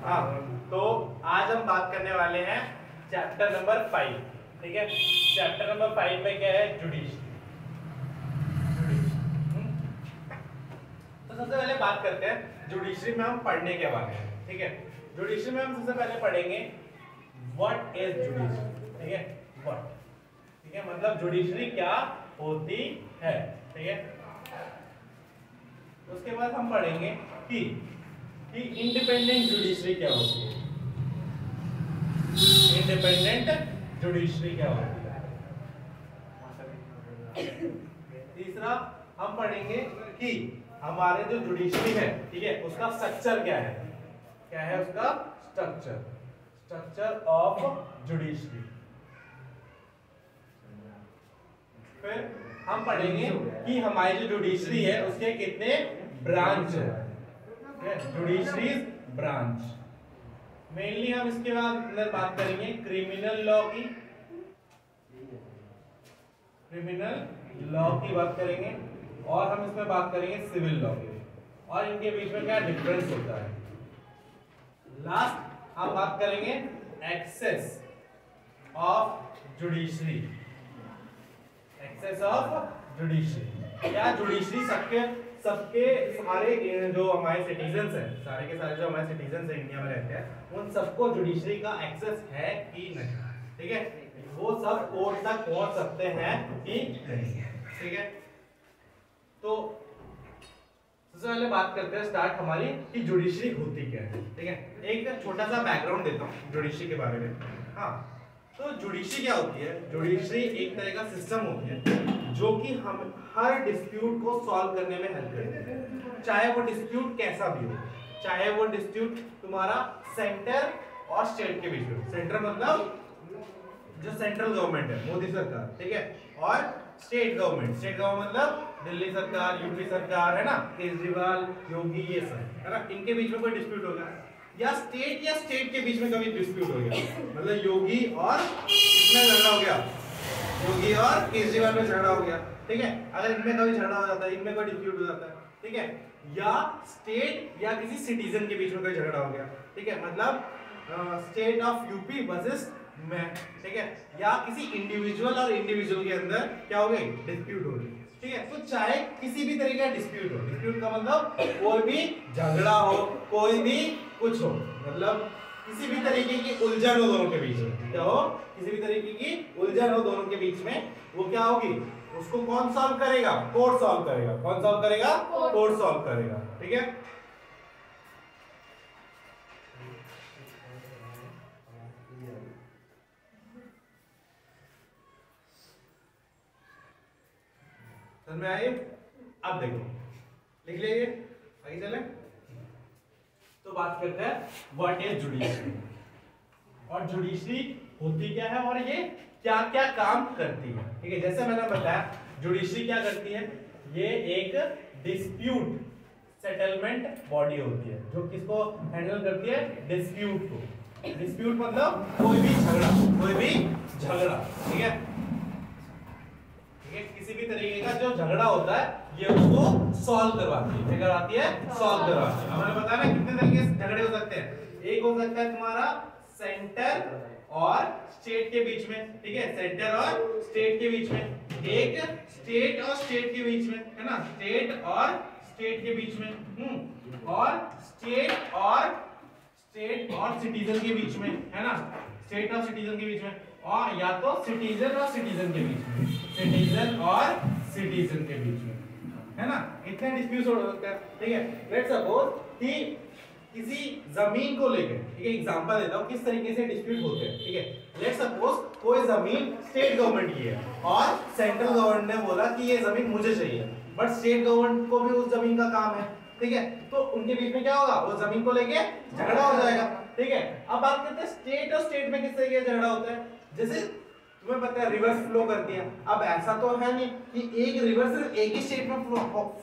हाँ, तो आज हम बात करने वाले हैं चैप्टर नंबर 5। ठीक है, चैप्टर नंबर 5 में क्या है? जुडिशरी। तो सबसे पहले बात करते हैं जुडिशरी में हम पढ़ने के बारे में। ठीक है, जुडिशरी में हम सबसे पहले पढ़ेंगे व्हाट इज जुडिशरी। ठीक है, व्हाट, ठीक है, मतलब जुडिशरी क्या होती है। ठीक है, उसके बाद हम पढ़ेंगे कि इंडिपेंडेंट जुडिशरी क्या होती है। इंडिपेंडेंट जुडिशरी क्या होती है। तीसरा हम पढ़ेंगे कि हमारे जो जुडिशरी है, ठीक है, उसका स्ट्रक्चर क्या है। क्या है उसका स्ट्रक्चर? Structure of judiciary. फिर हम पढ़ेंगे कि हमारी जो जुडिशरी है उसके कितने ब्रांच है। Judiciary branch. मेनली हम इसके बाद अंदर बात करेंगे क्रिमिनल लॉ की। क्रिमिनल लॉ की बात करेंगे और हम इसमें बात करेंगे सिविल लॉ की और इनके बीच में क्या डिफरेंस होता है। लास्ट हम बात करेंगे access of judiciary. Access of judiciary, क्या जुडिशरी सबके सारे जो हमारे सिटीजन्स हैं, सारे के सारे जो हमारे सिटीजन्स हैं इंडिया में रहते हैं, उन सबको जुडिशरी का एक्सेस है कि नहीं। ठीक है, वो सब कोर्ट तक पहुंच सकते हैं कि नहीं। ठीक है, तो सबसे पहले बात करते हैं स्टार्ट हमारी कि जुडिशरी होती क्या है। ठीक है, एक छोटा सा बैकग्राउंड देता हूँ जुडिशरी के बारे में। हाँ, तो जुडिशरी क्या होती है? जुडिशरी एक तरह का सिस्टम होती है जो कि हम हर डिस्प्यूट को सॉल्व करने में हेल्प करती है, चाहे वो डिस्प्यूट कैसा भी हो। चाहे वो डिस्प्यूट तुम्हारा सेंटर और स्टेट के बीच में, सेंटर मतलब जो सेंट्रल गवर्नमेंट है, मोदी सरकार, ठीक है, और स्टेट गवर्नमेंट मतलब दिल्ली सरकार, यूपी सरकार है ना, केजरीवाल, योगी, ये सब है ना, इनके बीच में कोई डिस्प्यूट होगा, या स्टेट के बीच में कभी डिस्प्यूट हो गया, मतलब योगी और किसमें झगड़ा हो गया, योगी और केजरीवाल में झगड़ा हो गया। ठीक है, अगर इनमें कभी झगड़ा हो जाता है, इनमें कोई डिस्प्यूट हो जाता है, ठीक है, या स्टेट या किसी सिटीजन के बीच में कोई झगड़ा हो गया, ठीक है, मतलब स्टेट ऑफ यूपी वर्सेस में, ठीक है, या किसी इंडिविजुअल और इंडिविजुअल के अंदर क्या हो गई, डिस्प्यूट हो गई। ठीक है, तो चाहे किसी भी तरीके का डिस्प्यूट हो, डिस्प्यूट का मतलब कोई भी झगड़ा हो, कोई भी कुछ हो, मतलब किसी भी तरीके की उलझन हो दोनों के बीच में, क्या हो, किसी भी तरीके की उलझन हो दोनों के बीच में, वो क्या होगी, उसको कौन सॉल्व करेगा? कोर्ट सॉल्व करेगा। कौन सॉल्व करेगा? कोर्ट सॉल्व करेगा। ठीक है, समझ में आई? अब देखो, लिख लीजिए, आगे चले। तो बात करते हैं व्हाट इज जुडिशरी, और जुडिशरी होती क्या है और ये क्या क्या काम करती है। ठीक है, जैसे मैंने बताया जुडिशरी क्या करती है, ये एक डिस्प्यूट सेटलमेंट बॉडी होती है जो किसको हैंडल करती है, डिस्प्यूट को। डिस्प्यूट मतलब कोई भी झगड़ा, कोई भी झगड़ा, ठीक है, किसी भी तरीके का जो झगड़ा होता है ये उसको सॉल्व करवाती है। क्या करवाती है? सॉल्व करवाती है। हमने बताया ना कितने तरीके से झगड़े हो सकते हैं। एक हो सकता है तुम्हारा सेंटर और स्टेट के बीच में, ठीक है, सेंटर और स्टेट के बीच में, एक स्टेट और स्टेट के बीच में, है ना, स्टेट और स्टेट के बीच में, और स्टेट और सिटीजन के बीच में, है ना, स्टेट और सिटीजन के बीच में, और या तो सिटीजन और सिटीजन के बीच में, सिटीजन और सिटीजन के बीच में, है ना, इतने डिस्प्यूट हो सकते हैं। ठीक है, लेट्स सपोज कि किसी जमीन को लेकर, ठीक है, एग्जांपल देता हूं किस तरीके से डिस्प्यूट होते हैं। ठीक है, लेट्स सपोज कोई जमीन स्टेट गवर्नमेंट की है और सेंट्रल गवर्नमेंट ने बोला कि ये जमीन मुझे चाहिए, बट स्टेट गवर्नमेंट को भी उस जमीन का काम है। ठीक है, तो उनके बीच में क्या होगा, वो जमीन को लेके झगड़ा हो जाएगा। ठीक है, अब बात करते हैं स्टेट और स्टेट में किस तरीके से झगड़ा होता है। जैसे तुम्हें पता है रिवर्स फ्लो करती है, अब ऐसा तो है नहीं कि एक रिवर सिर्फ एक ही स्टेट में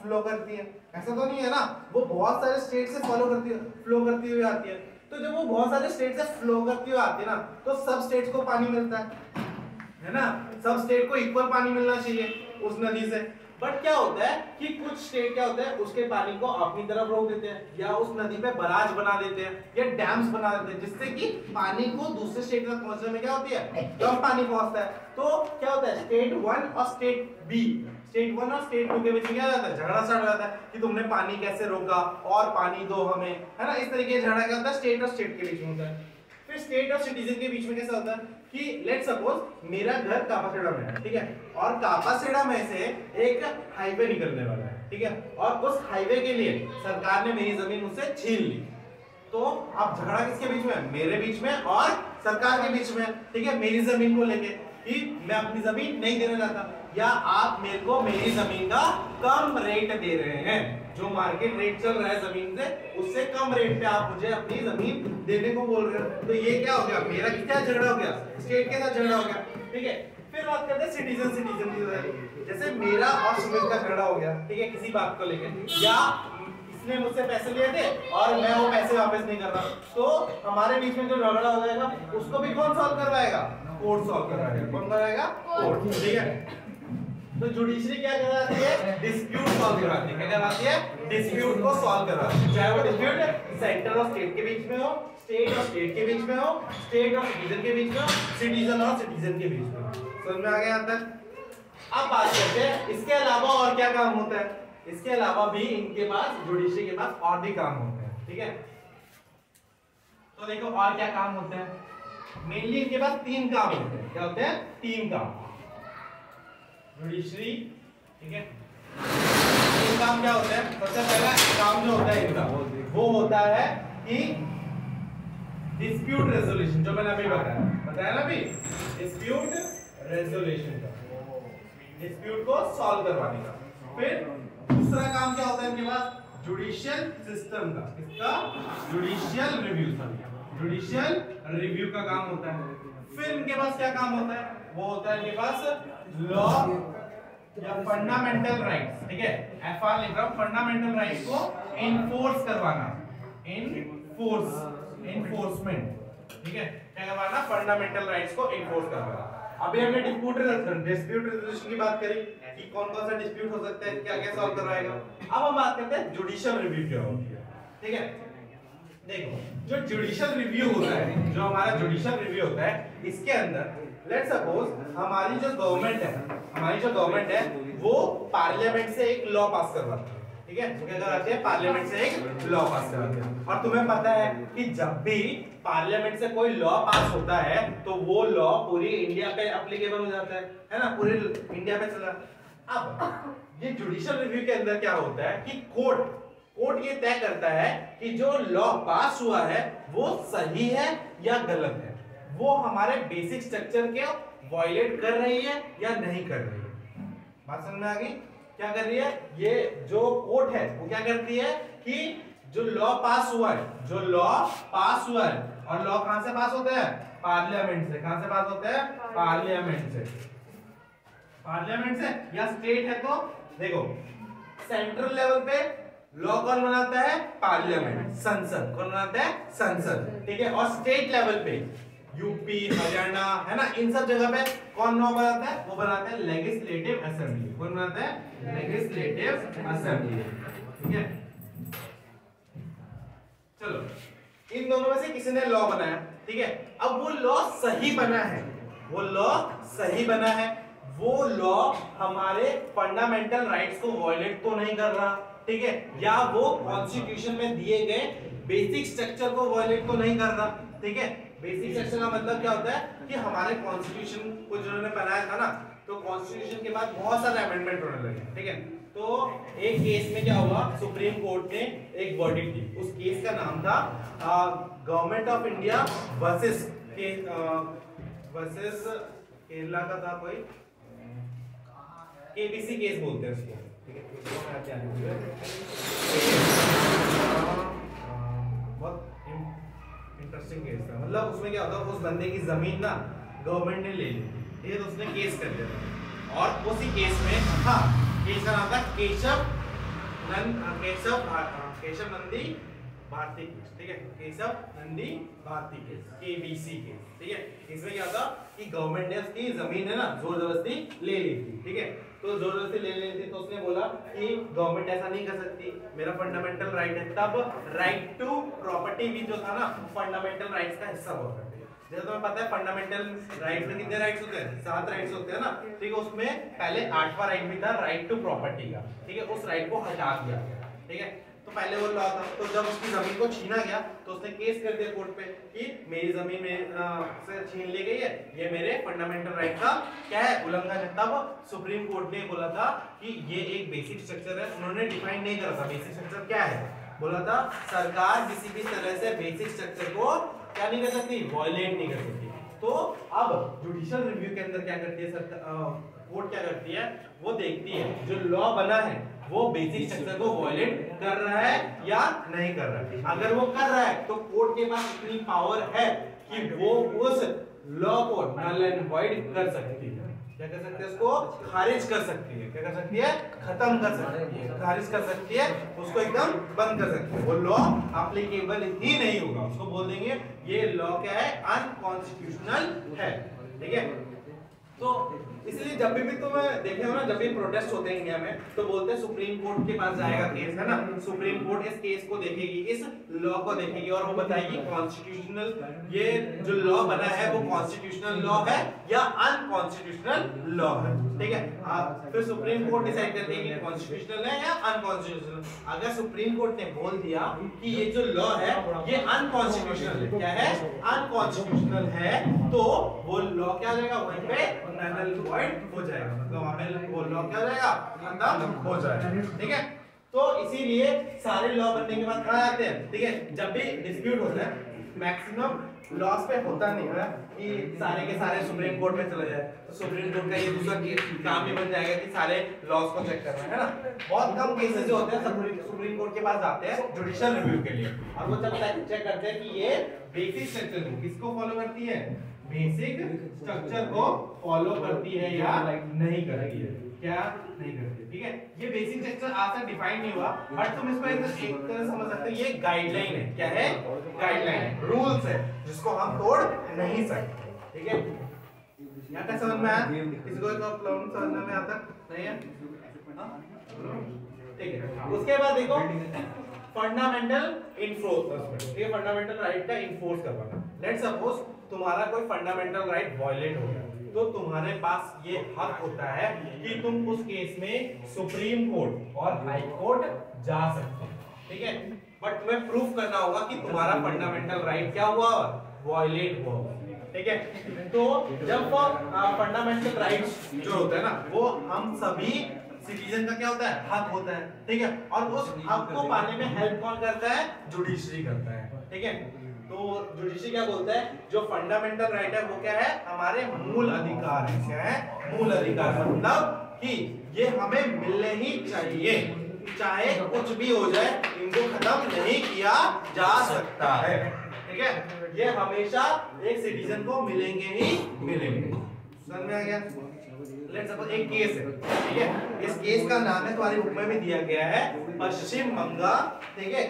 फ्लो करती है, ऐसा तो नहीं है ना, वो बहुत सारे स्टेट से फ्लो करती हुई आती है। तो जब वो बहुत सारे स्टेट से फ्लो करती हुई आती है ना, तो सब स्टेट्स को पानी मिलता है ना, सब स्टेट को इक्वल पानी मिलना चाहिए उस नदी से। बट क्या होता है कि कुछ स्टेट क्या होता है उसके पानी को अपनी तरफ रोक देते हैं या उस नदी पे बराज बना देते हैं या डैम्स बना देते हैं, जिससे कि पानी को दूसरे स्टेट तक पहुंचने में क्या होती है, कम पानी पहुंचता है। तो क्या होता है, स्टेट 1 और स्टेट बी, स्टेट 1 और स्टेट 2 के बीच में क्या होता है, झगड़ा स्टार्ट हो जाता है कि तुमने पानी कैसे रोका और पानी दो हमें, है ना। इस तरीके से झगड़ा क्या होता है, स्टेट और स्टेट के बीच में होता है। फिर स्टेट और सिटीजन के बीच में कैसा होता है कि लेट्स सपोज मेरा घर कापासेड़ा में है, ठीक है, और कापासेड़ा में से एक हाईवे निकलने वाला है, ठीक है, और उस हाईवे के लिए सरकार ने मेरी जमीन मुझसे छीन ली। तो अब झगड़ा किसके बीच में है, मेरे बीच में और सरकार के बीच में, ठीक है, मेरी जमीन को लेके कि मैं अपनी जमीन नहीं देना चाहता या आप मेरे को मेरी जमीन का कम रेट दे रहे हैं, जो मार्केट रेट चल रहा है जमीन से उससे कम रेट पे आप मुझे अपनी जमीन देने को बोल रहे हो। तो ये क्या हो गया, मेरा क्या झगड़ा हो गया, स्टेट के साथ झगड़ा हो गया, ठीक है। फिर बात करते हैं सिटीजन की, जैसे मेरा और सुमित का झगड़ा हो गया, ठीक है, किसी बात को लेकर, या इसने मुझसे पैसे लिए थे और मैं वो पैसे वापस नहीं कर रहा, तो हमारे बीच में जो झगड़ा हो जाएगा उसको भी कौन सॉल्व करवाएगा, कोर्ट सॉल्व करवाएगा। कौन कराएगा, कोर्ट, ठीक है। तो जुडिशरी क्या करवाती है, डिस्प्यूट सॉल्व करवाती है। क्या करवाती है, डिस्प्यूट को सॉल्व करवाती है, चाहे वो डिस्प्यूट सेंटर और स्टेट के बीच में हो, स्टेट और स्टेट के बीच में हो, स्टेट और सिटीजन के बीच में हो, सिटीजन और सिटीजन के बीच में हो। समझ में आ गया यहाँ तक। अब बात करते हैं इसके अलावा और क्या काम होता है। इसके अलावा भी इनके पास, जुडिशरी के पास और भी काम होते हैं, ठीक है। तो देखो और क्या काम होते हैं, मेनली इनके पास 3 काम होते हैं। क्या होते हैं, 3 काम जुडिशरी, ठीक है। 3 काम क्या होता है, सबसे पहला काम जो होता है इनका वो होता है कि डिस्प्यूट रेजोल्यूशन, जो मैंने अभी बताया ना अभी, डिस्प्यूट रेजोल्यूशन का, डिस्प्यूट को सॉल्व करवाने का। फिर दूसरा काम क्या होता है इनके पास, जुडिशियल सिस्टम का, इसका जुडिशियल रिव्यू, जुडिशियल रिव्यू का काम होता है। फिर इनके पास क्या काम होता है, वो होता है इनके पास लॉ या फंडामेंटल राइट्स, ठीक है, एफआर लिख रहा हूं, फंडामेंटल राइट्स को इन्फोर्स करवाना, इन्फोर्समेंट, ठीक है, क्या करवाना, फंडामेंटल राइट्स को इन्फोर्स करवाना। अभी हमने डिस्प्यूट रेजोल्यूशन की बात करी कि कौन-कौन सा डिस्प्यूट हो सकता है, क्या-क्या सॉल्व करवाएगा। अब हम बात करते हैं जुडिशियल रिव्यू क्या होती है, ठीक है। देखो जो जुडिशियल रिव्यू होता है, जो हमारा जुडिशियल रिव्यू होता है, इसके अंदर लेट्स सपोज हमारी जो गवर्नमेंट है वो पार्लियामेंट से एक लॉ पास करवाती है, ठीक है, क्या कराते हैं, पार्लियामेंट से एक लॉ पास कराते हैं। और तुम्हें पता है कि जब भी पार्लियामेंट से कोई लॉ पास होता है तो वो लॉ पूरी इंडिया पे एप्लीकेबल हो जाता है ना, पूरे इंडिया पे चला। अब ये जुडिशियल रिव्यू के अंदर क्या होता है कि कोर्ट ये तय करता है कि जो लॉ पास हुआ है वो सही है या गलत है, वो हमारे बेसिक स्ट्रक्चर के वायलेट कर रही है या नहीं कर रही है। बात समझ में आ गई, क्या कर रही है, ये जो कोर्ट है वो क्या करती है कि जो लॉ पास हुआ है, और लॉ कहां से पास होता है, पार्लियामेंट से। कहां से पास होता है, पार्लियामेंट से या स्टेट है तो देखो सेंट्रल लेवल पे लॉ कौन बनाता है, पार्लियामेंट, संसद। कौन बनाता है, संसद, ठीक है। और स्टेट लेवल पे यूपी, हरियाणा, है ना, इन सब जगह पे कौन लॉ बनाता है, वो बनाता है लेजिस्लेटिव असेंबली। कौन बनाता है, लेजिस्लेटिव असेंबली, ठीक है। चलो इन दोनों में से किसी ने लॉ बनाया, ठीक है। अब वो लॉ सही बना है, वो लॉ हमारे फंडामेंटल राइट्स को वायलेट तो नहीं कर रहा, ठीक है, या वो कॉन्स्टिट्यूशन में दिए गए बेसिक स्ट्रक्चर को वायलेट तो नहीं कर रहा, ठीक है। बेसिक स्ट्रक्चर का मतलब क्या होता है कि हमारे कॉन्स्टिट्यूशन को जिन्होंने बनाया था ना, तो कॉन्स्टिट्यूशन के बाद बहुत सारे अमेंडमेंट होने लगे, ठीक है। तो एक केस में क्या हुआ, सुप्रीम कोर्ट ने एक वर्डिक्ट दी, उस केस का नाम था government of India versus Kerala का था कोई, केबीसी केस बोलते हैं उसको, ठीक है। बहुत इंटरेस्टिंग केस था, मतलब उसमें क्या होता है, उस बंदे की जमीन ना गवर्नमेंट ने ले ली, ठीक है, तो उसने केस कर दिया और उसी केस में, हाँ, केस का नाम था केशव नंदी भारती केस, ठीक है, Kesavananda Bharati case, KBC case, ठीक है। इसमें क्या था कि गवर्नमेंट ने उसकी जमीन है ना जोर जबरदस्ती ले ली थी, ठीक है। तो जोर जबरदस्ती ले ली थी तो उसने बोला कि गवर्नमेंट ऐसा नहीं कर सकती, मेरा फंडामेंटल राइट है। तब राइट टू प्रॉपर्टी भी जो था ना फंडामेंटल राइट्स का हिस्सा हुआ करती है। जैसे तुम्हें पता है फंडामेंटल राइट्स में कितने राइट्स होते हैं, 7 राइट्स होते हैं ना, ठीक है। उसमें पहले 8वां राइट भी था राइट टू प्रॉपर्टी का, ठीक है। उस राइट को हटा दिया गया, ठीक है। तो पहले वो लॉ था, तो जब उसकी जमीन को छीना गया तो उसने केस कर दिया कोर्ट पे कि मेरी जमीन से छीन ली गई है, ये मेरे फंडामेंटल राइट का क्या है, उल्लंघन है। तब सुप्रीम कोर्ट ने बोला था कि ये एक बेसिक स्ट्रक्चर है, उन्होंने डिफाइन नहीं करा था बेसिक स्ट्रक्चर क्या है, बोला था सरकार किसी भी तरह से बेसिक स्ट्रक्चर को क्या नहीं कर सकती, वायलेट नहीं कर सकती। तो अब जुडिशियल रिव्यू के अंदर क्या करती है सरकार, कोर्ट क्या करती है, वो देखती है जो लॉ बना है वो बेसिक स्ट्रक्चर को वायलेट कर रहा है या नहीं कर रहा है। अगर वो कर रहा है तो कोर्ट के पास इतनी पावर है कि वो उस लॉ को नल एंड वॉइड कर सकती है। क्या कर सकती है, उसको खारिज कर सकती है। क्या कर सकती है, खत्म कर सकती है, खारिज कर सकती है, उसको एकदम बंद कर सकती है। वो लॉ एप्लीकेबल ही नहीं होगा, उसको बोल देंगे ये लॉ क्या है, अनकॉन्स्टिट्यूशनल है, ठीक है। तो इसलिए जब भी तुम देखे हो ना, जब भी प्रोटेस्ट होते हैं इंडिया में तो बोलते हैं सुप्रीम कोर्ट के पास जाएगा केस, है ना। सुप्रीम कोर्ट इस केस को देखेगी, इस लॉ को देखेगी और वो बताएगी कॉन्स्टिट्यूशनल, ये जो लॉ बना है वो कॉन्स्टिट्यूशनल लॉ है या अनकॉन्स्टिट्यूशनल लॉ है, ठीक है। फिर सुप्रीम कोर्ट डिसाइड करती है कि कॉन्स्टिट्यूशनल है या अनकॉन्स्टिट्यूशनल। अगर सुप्रीम कोर्ट ने बोल दिया कि ये जो लॉ है ये अनकॉन्स्टिट्यूशनल है, क्या है, अनकॉन्स्टिट्यूशनल है, तो वो लॉ क्या हो जाएगा, वहीं पे नल वॉइड हो जाएगा, मतलब वहां पे वो लॉ क्या हो जाएगा, खत्म हो जाएगा, ठीक है। तो इसीलिए सारे लॉ बनने के बाद कहां आते हैं, ठीक है, जब भी डिस्प्यूट होता है मैक्सिमम लॉस पे होता नहीं है कि सारे के सारे सुप्रीम कोर्ट में चले जाए, तो सुप्रीम कोर्ट का ये दूसरा काम ही बन जाएगा कि सारे लॉस को चेक करना है ना। बहुत कम केसेस जो होते हैं सुप्रीम कोर्ट के पास जाते हैं जुडिशियल रिव्यू के लिए, और वो जब चेक करते हैं कि ये बेसिक स्ट्रक्चर को किसको फॉलो करती है, बेसिक स्ट्रक्चर को फॉलो करती है या नहीं करती है, क्या नहीं करती, ठीक है। ये बेसिक स्ट्रक्चर आज तक डिफाइन नहीं हुआ, बट तुम इसको एक तरह समझ सकते हो, ये गाइडलाइन है, क्या है, गाइडलाइन है, रूल्स है जिसको हम तोड़ नहीं सकते, ठीक है। यहाँ तक समझ में आया, किसी को तो प्रॉब्लम समझ में आता नहीं है, ठीक है। उसके बाद देखो फंडामेंटल इन्फोर्समेंट, ठीक है, फंडामेंटल राइट का इन्फोर्स करवाना। लेट्स सपोज तुम्हारा कोई फंडामेंटल राइट वायलेट हो गया, तो तुम्हारे पास ये हक होता है कि तुम उस केस में सुप्रीम कोर्ट और हाई कोर्ट जा सकते हो, ठीक है। बट तुम्हें प्रूफ करना होगा कि तुम्हारा फंडामेंटल राइट क्या हुआ, वायलेट हुआ, ठीक है। तो जब फंडामेंटल राइट्स जो होता है ना वो हम सभी सिटीजन का क्या होता है, हक होता है, ठीक है। और उस हक को पाने में हेल्प कौन करता है, जुडिशरी करता है, ठीक है। तो जुडिशरी क्या बोलता है, जो फंडामेंटल राइट है वो क्या है, हमारे मूल अधिकार है, क्या है, मूल अधिकार, मतलब कि ये हमें मिलने ही चाहिए, चाहे कुछ भी हो जाए इनको खत्म नहीं किया जा सकता है, ठीक है। ये हमेशा एक सिटीजन को मिलेंगे ही मिलेंगे, समझ में आ गया। लेट्स सपोज एक केस है, ठीक है, इस केस का नाम है, तुम्हारी बुक में भी दिया गया है, पश्चिम बंगाल, ठीक है,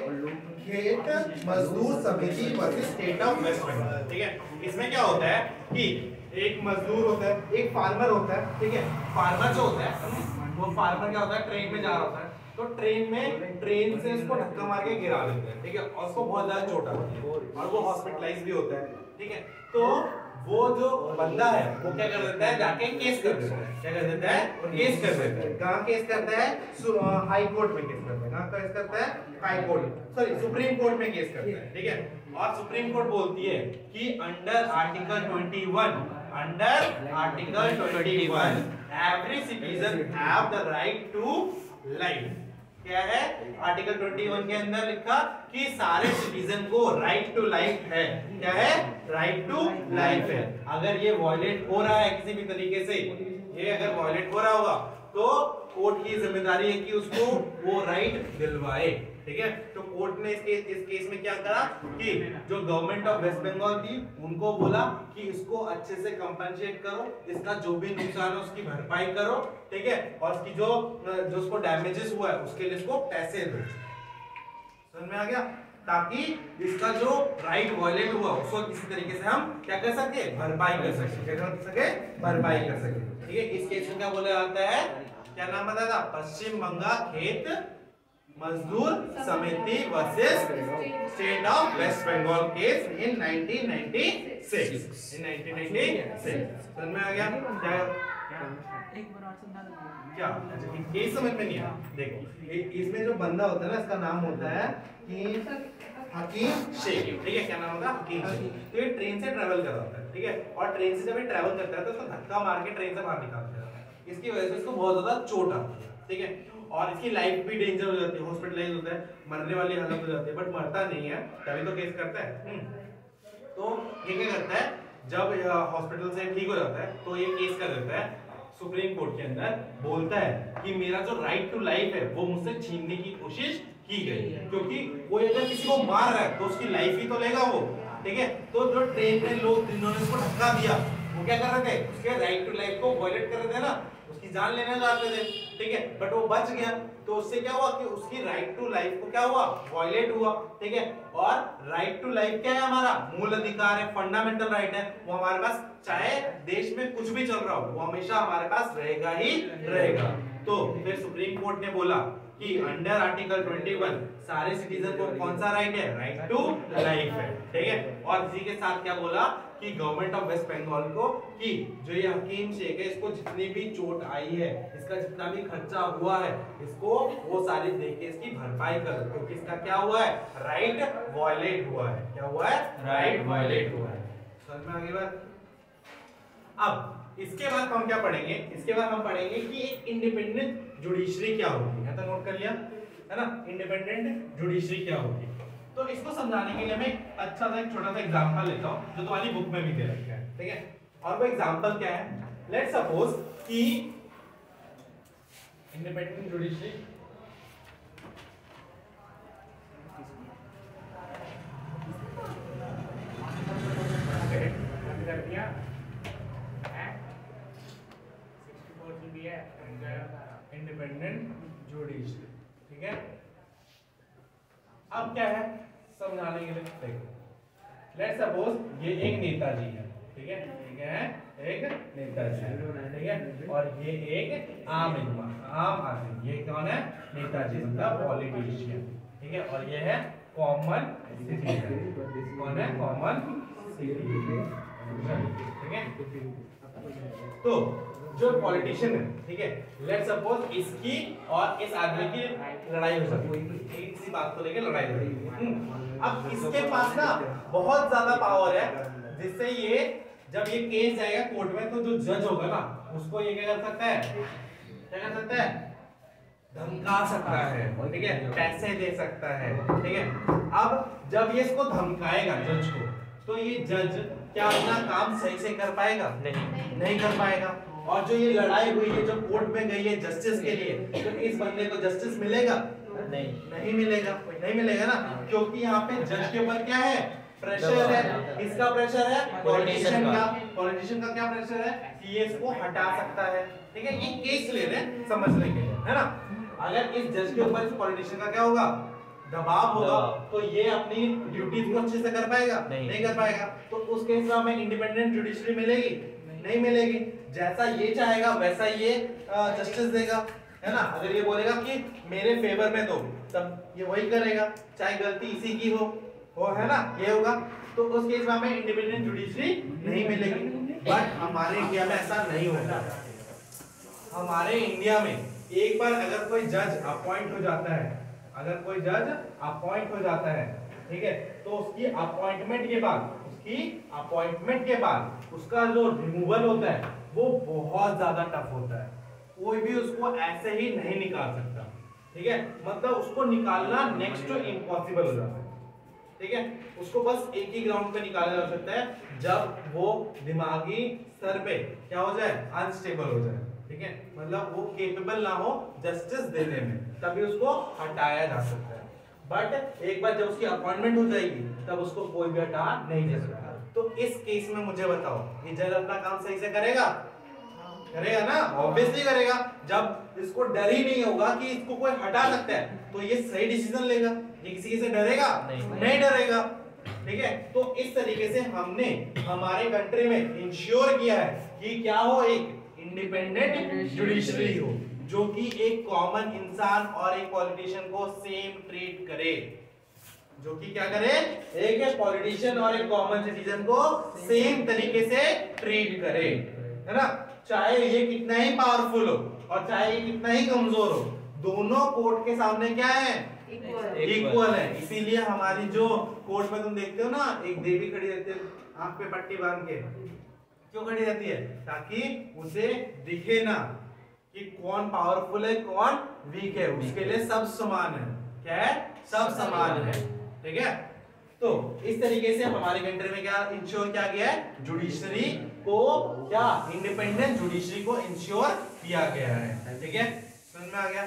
Khet Mazdoor Samiti versus state of West Bengal, ठीक है। इसमें क्या होता है कि एक मजदूर होता है, एक फार्मर होता है, ठीक है। फार्मर जो होता है वो फार्मर क्या होता है, ट्रेन में जा रहा होता है, तो ट्रेन से उसको धक्का मार के गिरा देते हैं, ठीक है, और उसको बहुत ज्यादा चोट आती है और वो हॉस्पिटलाइज भी होता है, ठीक है। तो वो जो बंदा है वो क्या कर देता है, जाके केस कर देता है, क्या कर देता है, केस कर देता है। कहाँ केस करता है, हाई कोर्ट में केस करता है, कहाँ केस करता है, high court, sorry supreme court में केस करता है, ठीक है। और सुप्रीम कोर्ट बोलती है कि under article 21 every citizen have the right to life, क्या है, आर्टिकल 21 के अंदर लिखा कि सारे सिटीजन को राइट टू लाइफ है, क्या है, राइट टू लाइफ है। अगर ये वायलेट हो रहा है किसी भी तरीके से, ये अगर वायलेट हो रहा होगा तो कोर्ट की जिम्मेदारी है कि उसको वो राइट दिलवाए, ठीक है। तो कोर्ट ने इस केस में क्या करा कि जो गवर्नमेंट ऑफ वेस्ट बंगाल थी उनको बोला कि इसको अच्छे से कंपनसेट करो, इसका जो भी नुकसान है उसकी भरपाई करो, ठीक है, और उसकी जो उसको डैमेजेस हुआ है उसके लिए इसको पैसे दो, समझ में आ गया। ताकि इसका जो राइट वायलेट हुआ उसको किसी तरीके से हम क्या कर सके, भरपाई कर सके, क्या कर सके, भरपाई कर सके। ठीक है, इस केस में क्या बोला जाता है, क्या नाम बताया था, पश्चिम Bengal Khet Mazdoor Samiti versus state of West Bengal case in 1996। समझ में आ गया क्या? एक बार और समझा दो क्या? अच्छा, ये समझ में नहीं आया। देखो इसमें जो बंदा होता है ना, इसका नाम होता है कि हकीम शेख। ठीक है, क्या नाम होता है, हकीम शेख। तो ये ट्रेन से ट्रेवल कर रहा होता है, ठीक है, और ट्रेन से जब ये ट्रेवल करता है तो उसको धक्का मार के ट्रेन से बाहर निकाल दिया जाता है। इसकी वजह से इसको बहुत ज्यादा चोट आती है, ठीक है, और इसकी लाइफ भी डेंजर हो जाती है, हॉस्पिटलाइज होता है, मरने वाली हालत हो जाती है, बट मरता नहीं है, तभी तो केस करता है। तो ये क्या करता है, जब हॉस्पिटल से ठीक हो जाता है तो ये केस कर देता है सुप्रीम कोर्ट के अंदर, बोलता है कि मेरा जो राइट टू लाइफ है वो मुझसे छीनने की कोशिश की गई, क्योंकि कोई अगर किसी को मार रहा है तो उसकी लाइफ ही तो लेगा वो, ठीक है। तो जो ट्रेन में लोग जिन्होंने उसको धक्का दिया वो क्या कर रहे थे, उसके राइट टू लाइफ को वायलेट कर रहे थे ना, उसकी जान लेना चाहते थे, ठीक है, बट वो बच गया। तो उससे क्या हुआ कि उसकी राइट टू लाइफ को क्या हुआ, वायलेट हुआ, ठीक है। और राइट टू लाइफ क्या है, हमारा मूल अधिकार है, फंडामेंटल राइट है, वो हमारे पास चाहे देश में कुछ भी चल रहा हो वो हमेशा हमारे पास रहेगा ही रहेगा। तो फिर सुप्रीम कोर्ट ने बोला कि अंडर आर्टिकल 21 सारे सिटीजन को कौन सा राइट है, राइट टू लाइफ है, ठीक है। और इसी के साथ क्या बोला कि गवर्नमेंट ऑफ वेस्ट बंगाल को कि जो ये हकीम शेख है इसको जितनी भी चोट आई है, इसका जितना भी खर्चा हुआ है, इसको वो सारी देके इसकी भरपाई कर, क्योंकि इसका क्या हुआ है, राइट वायलेट हुआ है, क्या हुआ है, राइट वायलेट हुआ है। समझ में आ गई बात? अब इसके बाद हम क्या पढ़ेंगे, इसके बाद हम पढ़ेंगे कि एक इंडिपेंडेंट जुडिशरी क्या होती है, तो नोट कर लिया है ना, इंडिपेंडेंट जुडिशरी क्या होती है। तो इसको समझाने के लिए मैं अच्छा सा एक छोटा सा एग्जांपल लेता हूं जो तुम्हारी बुक में भी दे रखा है, ठीक है। और वो एग्जांपल क्या है, लेट्स सपोज कि इंडिपेंडेंट जुडिशरी कर दिया इंडिपेंडेंट जुडिशरी, ठीक है। अब क्या है समझाने के लिए, देखो लेट्स सपोज ये एक नेताजी है, ठीक है, ठीक है, एक नेताजी है, ठीक है, और ये एक आम आदमी, ये कौन है, नेताजी मतलब पॉलिटिशियन, ठीक है, और ये है कॉमन सिटीजन, कौन है, कॉमन सिटीजन, ठीक है। तो जो पॉलिटिशियन है, ठीक है, लेट्स सपोज इसकी और इस आदमी की लड़ाई हो सकती है, इसी बात को लेकर लड़ाई हो सकती है। अब इसके पास ना बहुत ज्यादा पावर है, जिससे ये जब ये केस जाएगा कोर्ट में तो जो जज होगा ना उसको ये क्या कर सकता है, क्या कर सकता है, धमका सकता है, ठीक है, पैसे दे सकता है, ठीक है। अब जब ये इसको धमकाएगा जज को, तो ये जज क्या अपना काम सही से कर पाएगा, नहीं कर पाएगा। और जो ये लड़ाई हुई है, जो कोर्ट में गई है जस्टिस के लिए, तो इस बंदे को जस्टिस मिलेगा, नहीं मिलेगा, नहीं मिलेगा ना, क्योंकि यहाँ पे जज के ऊपर क्या है, प्रेशर है, किसका प्रेशर है, पॉलिटिशियन का। पॉलिटिशियन का क्या प्रेशर है कि ये इसको हटा सकता है, ठीक है। ये केस ले रहे हैं समझने के लिए, है ना। अगर इस जज के ऊपर इस पॉलिटिशियन का क्या होगा, दबाव होगा, तो ये अपनी ड्यूटीज को अच्छे से कर पाएगा, नहीं कर पाएगा। तो उस केस में हमें इंडिपेंडेंट जुडिशरी मिलेगी, नहीं मिलेगी। जैसा ये चाहेगा वैसा ये जस्टिस देगा, है ना। अगर ये बोलेगा कि मेरे फेवर में दो, तब ये वही करेगा, चाहे गलती इसी की हो, है ना, ये होगा। तो उस केस में हमें इंडिपेंडेंट जुडिशरी नहीं मिलेगी। बट हमारे इंडिया में ऐसा नहीं होता। हमारे इंडिया में एक बार अगर कोई जज अपॉइंट हो जाता है, अगर कोई जज अपॉइंट हो जाता है, ठीक है, तो उसकी अपॉइंटमेंट के बाद उसका जो रिमूवल होता है वो बहुत ज्यादा टफ होता है। कोई भी उसको ऐसे ही नहीं निकाल सकता, ठीक है, मतलब उसको निकालना नेक्स्ट टू इम्पॉसिबल हो जाता है, ठीक है। उसको बस एक ही ग्राउंड पे निकाला जा सकता है जब वो दिमागी स्तर पे क्या हो जाए, अनस्टेबल हो जाए, ठीक है, मतलब वो केपेबल ना हो जस्टिस देने में, तभी उसको हटाया जा सकता है। बट एक बार जब उसकी अपॉइंटमेंट हो जाएगी तब उसको कोई भी हटा नहीं दे सकता। तो इस केस में मुझे बताओ, ये जज अपना काम सही से करेगा, करेगा ना, ऑब्वियसली करेगा। जब इसको डर ही नहीं होगा कि इसको कोई हटा सकता है तो ये सही डिसीजन लेगा, ये किसी से डरेगा नहीं डरेगा, ठीक है। तो इस तरीके से हमने हमारे कंट्री में इंश्योर किया है कि क्या हो, एक इंडिपेंडेंट जुडिशरी हो जो कि एक कॉमन इंसान और एक पॉलिटिशियन को सेम ट्रीट करे, जो कि क्या करे, एक पॉलिटिशियन और एक कॉमन सिटीजन को सेम तरीके से ट्रीट करे, है ना। चाहे ये कितना ही पावरफुल हो और चाहे ये कितना ही कमजोर हो, दोनों कोर्ट के सामने क्या है, इक्वल है। इसीलिए हमारी जो कोर्ट में तुम देखते हो ना, एक देवी खड़ी रहती है आंख पे पट्टी बांध के, क्यों खड़ी रहती है, ताकि उसे दिखे ना कि कौन पावरफुल है कौन वीक है, उसके लिए सब समान है। क्या है, सब समान है, ठीक है। तो इस तरीके से हमारे कंट्री में क्या इंश्योर किया गया है, जुडिशरी को, क्या इंडिपेंडेंट जुडिशरी को इंश्योर किया गया है, ठीक है। समझ में आ गया।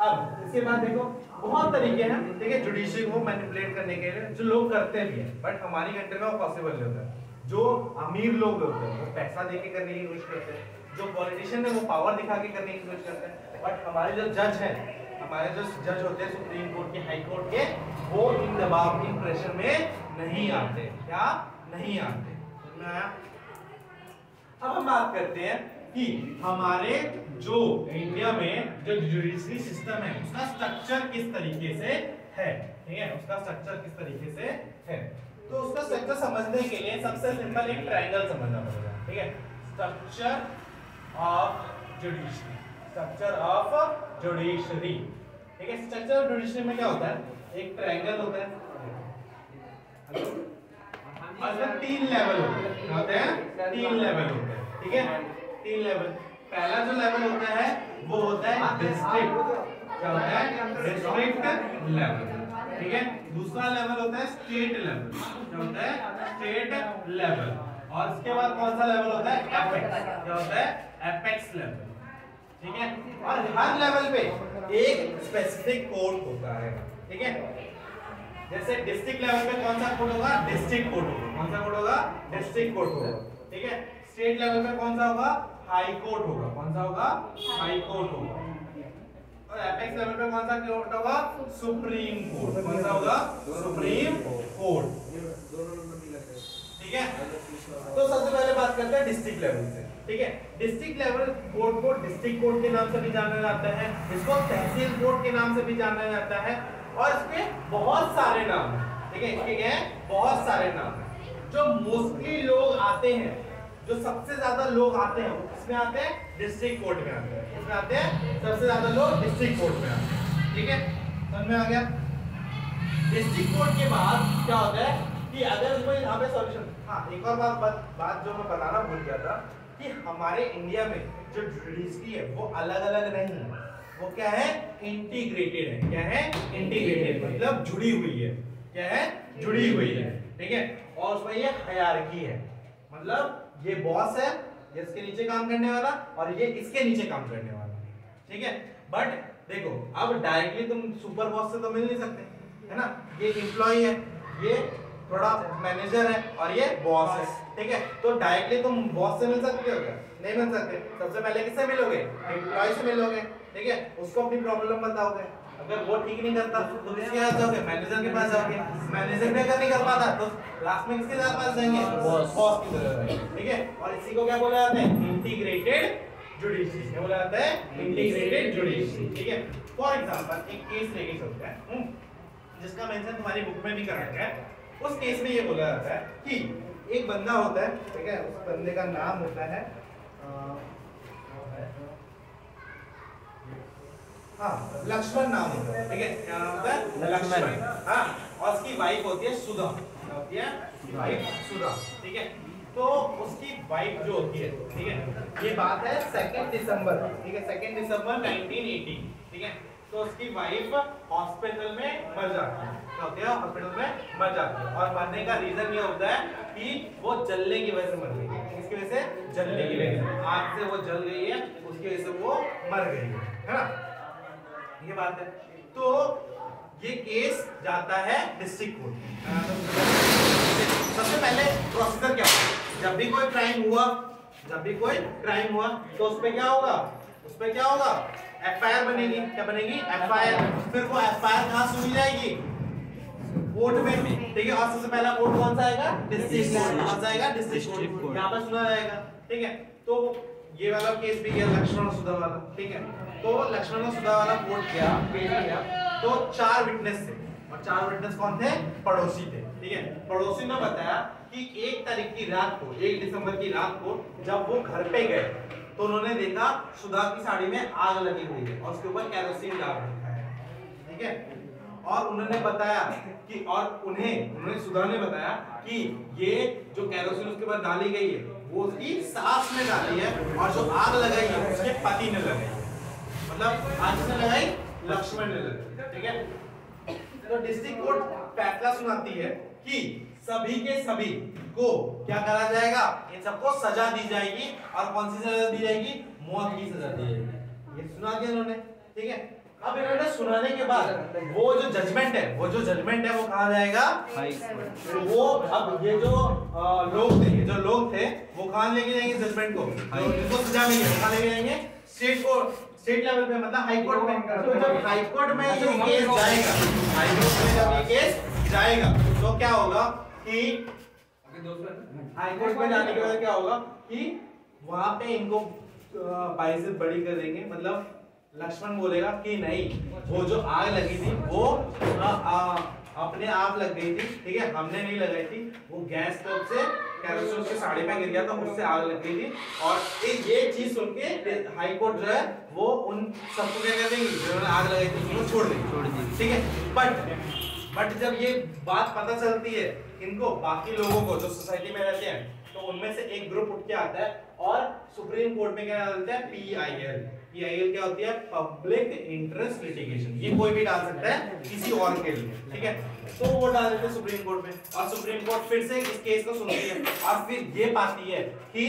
अब इसके बाद देखो बहुत तरीके हैं, ठीक है, जुडिशरी को मैनिपुलेट करने के लिए, जो लोग करते भी हैं, बट हमारी कंट्री में वो पॉसिबल नहीं होता है। जो अमीर लोग होते हैं वो पैसा देके करने की कोशिश करते हैं, जो पॉलिटिशियन है वो पावर दिखा के करने की कोशिश करते हैं, बट हमारे जो जज हैं, हमारे जो जज होते हैं सुप्रीम कोर्ट के, हाई कोर्ट के, वो इन दबाव इन प्रेशर में नहीं आते, क्या नहीं आते। समझ में आया। अब हम बात करते हैं कि हमारे जो इंडिया में जो जुडिशरी सिस्टम है उसका स्ट्रक्चर किस तरीके से है, ठीक है, उसका स्ट्रक्चर किस तरीके से है। तो उसका स्ट्रक्चर समझने के लिए सबसे सिंपल एक ट्रायंगल समझना पड़ेगा, ठीक है। Structure of judiciary, structure of judiciary, ठीक है। स्ट्रक्चर ऑफ जुडिशरी में क्या होता है, एक ट्रायंगल होता है और इसमें 3 लेवल होते हैं, क्या होते हैं, 3 लेवल होते हैं, ठीक है, 3 लेवल। पहला जो लेवल होता है वो होता है डिस्ट्रिक्ट, क्या होता है, डिस्ट्रिक्ट लेवल, ठीक है। दूसरा लेवल होता है स्टेट लेवल, क्या होता है, स्टेट लेवल। और इसके बाद कौन सा लेवल होता है, एपेक्स, क्या होता है, एपेक्स लेवल, ठीक है। और हर लेवल पे एक स्पेसिफिक कोर्ट होता है, ठीक है। जैसे डिस्ट्रिक्ट लेवल पे कौन सा कोर्ट होगा, डिस्ट्रिक्ट कोर्ट होगा, कौन सा कोर्ट होगा, डिस्ट्रिक्ट कोर्ट होगा, ठीक है। स्टेट लेवल पे कौन सा होगा, हाई कोर्ट होगा, कौन सा होगा, हाई कोर्ट होगा। और एपेक्स लेवल पे कौन सा कोर्ट होगा, सुप्रीम कोर्ट, कौन सा होगा, सुप्रीम कोर्ट, ठीक है। तो सबसे पहले बात करते हैं डिस्ट्रिक्ट लेवल से, ठीक है। डिस्ट्रिक्ट लेवल कोर्ट को डिस्ट्रिक्ट कोर्ट के नाम से भी जाना जाता है, इसको तहसील कोर्ट के नाम से भी जाना जाता है, और इसके बहुत सारे नाम हैं, ठीक है। इसके क्या है, बहुत सारे नाम हैं। जो मोस्टली लोग आते हैं, जो सबसे ज्यादा लोग आते हैं, इसमें आते हैं डिस्ट्रिक्ट कोर्ट में आते हैं, इसमें आते हैं सबसे ज्यादा लोग डिस्ट्रिक्ट कोर्ट में आते हैं, ठीक है। समझ में आ गया। डिस्ट्रिक्ट कोर्ट के बाद क्या होता है कि अगर कोई यहाँ पे सॉल्यूशन, हाँ एक और बात जो मैं बताना भूल गया था कि हमारे इंडिया में जो जुडिशरी है वो अलग अलग नहीं है, वो क्या है, इंटीग्रेटेड है। क्या है, इंटीग्रेटेड, मतलब जुड़ी हुई है। क्या है, जुड़ी हुई है, ठीक है। और उसमें ये हायरार्की है, मतलब ये बॉस है, ये इसके नीचे काम करने वाला, और ये इसके नीचे काम करने वाला, ठीक है। बट देखो अब डायरेक्टली तुम सुपर बॉस से तो मिल नहीं सकते, है ना। ये एम्प्लॉय है, ये थोड़ा मैनेजर है, और ये बॉस है, ठीक है। तो डायरेक्टली तुम बॉस से मिल सकते हो क्या, नहीं मिल सकते। सबसे पहले किससे मिलोगे, एम्प्लॉय से मिलोगे, ठीक है। उसको अपनी प्रॉब्लम बताओगे, अगर वो ठीक नहीं करता तो किसके पास जाओगे, मैनेजर के पास जाओगे। मैनेजर भी अगर नहीं कर पाता तो लास्ट में किसके पास जाएंगे, बॉस की तरफ जाएंगे, ठीक है। और इसी को क्या बोला जाता है, इंटीग्रेटेड जुडिशरी, क्या बोला जाता है, इंटीग्रेटेड जुडिशरी, ठीक है। फॉर एग्जांपल एक केस लेके चलते हैं जिसका मेंशन तुम्हारी बुक में भी कर रखा है। उस केस में ये बोला जाता है कि एक बंदा होता है, ठीक है, उस बंदे का नाम होता है लक्ष्मण नाम होता है, ठीक है। क्या नाम होता है, लक्ष्मण, हाँ। और उसकी वाइफ होती है सुधा, क्या होती है, वाइफ सुधा, ठीक है। तो उसकी वाइफ जो होती है, ठीक है, ये बात है 2 दिसंबर, ठीक है, 2 दिसंबर 1980, ठीक है। तो उसकी वाइफ हॉस्पिटल में मर जाती है, क्या होती है, हॉस्पिटल में मर जाती है। और मरने का रीजन ये होता है कि वो जलने की वजह से मर गई है। किसकी वजह से, जलने की वजह से, आग से वो जल गई है, उसकी वजह से वो मर गई है ना, ये बात है। तो ये केस जाता है डिस्ट्रिक्ट कोर्ट। सबसे पहले प्रोसीजर क्या होगा, जब भी कोई क्राइम हुआ, तो उस पे क्या होगा, एफआईआर बनेगी, क्या बनेगी? एफआईआर। फिर वो एफआईआर कहां सुनी जाएगी? कोर्ट में, ठीक है। और सबसे पहला कोर्ट कौन सा आएगा? District court. कौन सा आएगा? District court. यहाँ पर सुना जाएगा, ठीक है। तो ये वाला केस भी गया लक्ष्मण और सुधा वाला, ठीक है। तो लक्ष्मण और सुधा वाला कोर्ट गया, केस गया, तो 4 विटनेस थे और 4 विटनेस कौन थे? पड़ोसी थे, ठीक है। पड़ोसी ने बताया कि 1 तारीख की रात को, 1 दिसंबर की रात को जब वो घर पे गए तो उन्होंने देखा सुधा की साड़ी में आग लगी हुई है और उसके ऊपर केरोसिन डाल रखा है, ठीक है। और उन्होंने बताया कि उन्होंने सुधा ने बताया कि ये जो केरोसिन उसके ऊपर डाली गई है वो उसकी सास ने डाली है और जो आग लगाई है उसके पति ने लगाई है। मतलब आग किसने लगाई? लक्ष्मण ने लगाई, ठीक है। तो डिस्ट्रिक्ट कोर्ट फैसला सुनाती है कि सभी के सभी को क्या करा जाएगा? इन सबको सजा दी जाएगी। और कौन सी सजा दी जाएगी? मौत की सजा दी जाएगी। ये सुना दिया इन्होंने, ठीक है। अब इन्होंने सुनाने के बाद वो जो जजमेंट है वो कहा जाएगा? वो अब ये जो लोग थे वो कहां लेके जाएंगे जजमेंट को? जिनको सजा मिली है कहां लेके जाएंगे? स्टेट लेवल पे, मतलब हाई कोर्ट में। तो जब हाई कोर्ट में ये केस जाएगा, हाई कोर्ट में जब ये केस जाएगा तो क्या होगा कि हाई कोर्ट में जाने के बाद क्या होगा कि वहां पे इनको बाइज्जत बरी कर देंगे। मतलब लक्ष्मण बोलेगा कि नहीं, वो जो आग लगी थी वो अपने आप लग गई थी, ठीक है, हमने नहीं लगाई थी। वो गैस स्टोव से केरोसिन उसके साड़ी पे गिर गया था, उससे आग लग गई थी। और ये चीज सुन के हाई कोर्ट जो है वो उन सबको क्या कर देंगी? जिन्होंने आग लगाई थी उनको छोड़ देंगी, ठीक है। बट जब ये बात पता चलती है इनको, बाकी लोगों को जो सोसाइटी में रहते हैं, तो उनमें से एक ग्रुप उठ के आता है और सुप्रीम कोर्ट में क्या डालता है? पीआईएल क्या होती है? Public interest litigation. ये कोई भी डाल सकता है किसी और के लिए, ठीक है। तो वो डाल देते हैं सुप्रीम कोर्ट में और सुप्रीम कोर्ट फिर से इस केस को सुनती है और फिर ये पाती है कि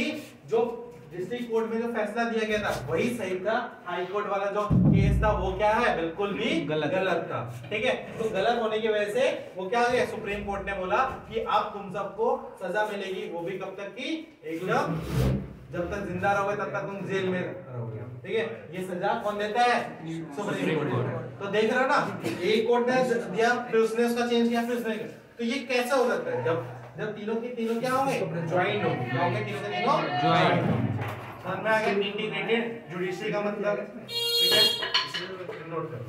जो डिस्ट्रिक्ट कोर्ट में जो फैसला दिया गया था वही सही था। हाई कोर्ट वाला जो केस था वो क्या है? बिल्कुल भी गलत था, ठीक है। तो गलत होने की वजह से वो क्या हो गया? सुप्रीम कोर्ट ने बोला कि अब तुम सबको सजा मिलेगी। वो भी कब तक की? एकदम जब तक जिंदा रहोगे तब तक तुम जेल में रहोगे, ठीक है। ये सजा कौन देता है? Supreme court. तो देख रहे हो ना, एक कोर्ट ने दिया फिर उसने उसका चेंज किया, फिर उसने। तो ये कैसा हो सकता है? जब तीनों के तीनों क्या होंगे? ज्वाइंट होंगे। क्या होंगे? तीनों के तीनों ज्वाइंट होंगे। समझ में आ गया? इंटीग्रेटेड जुडिशरी का मतलब, ठीक है। नोट करो।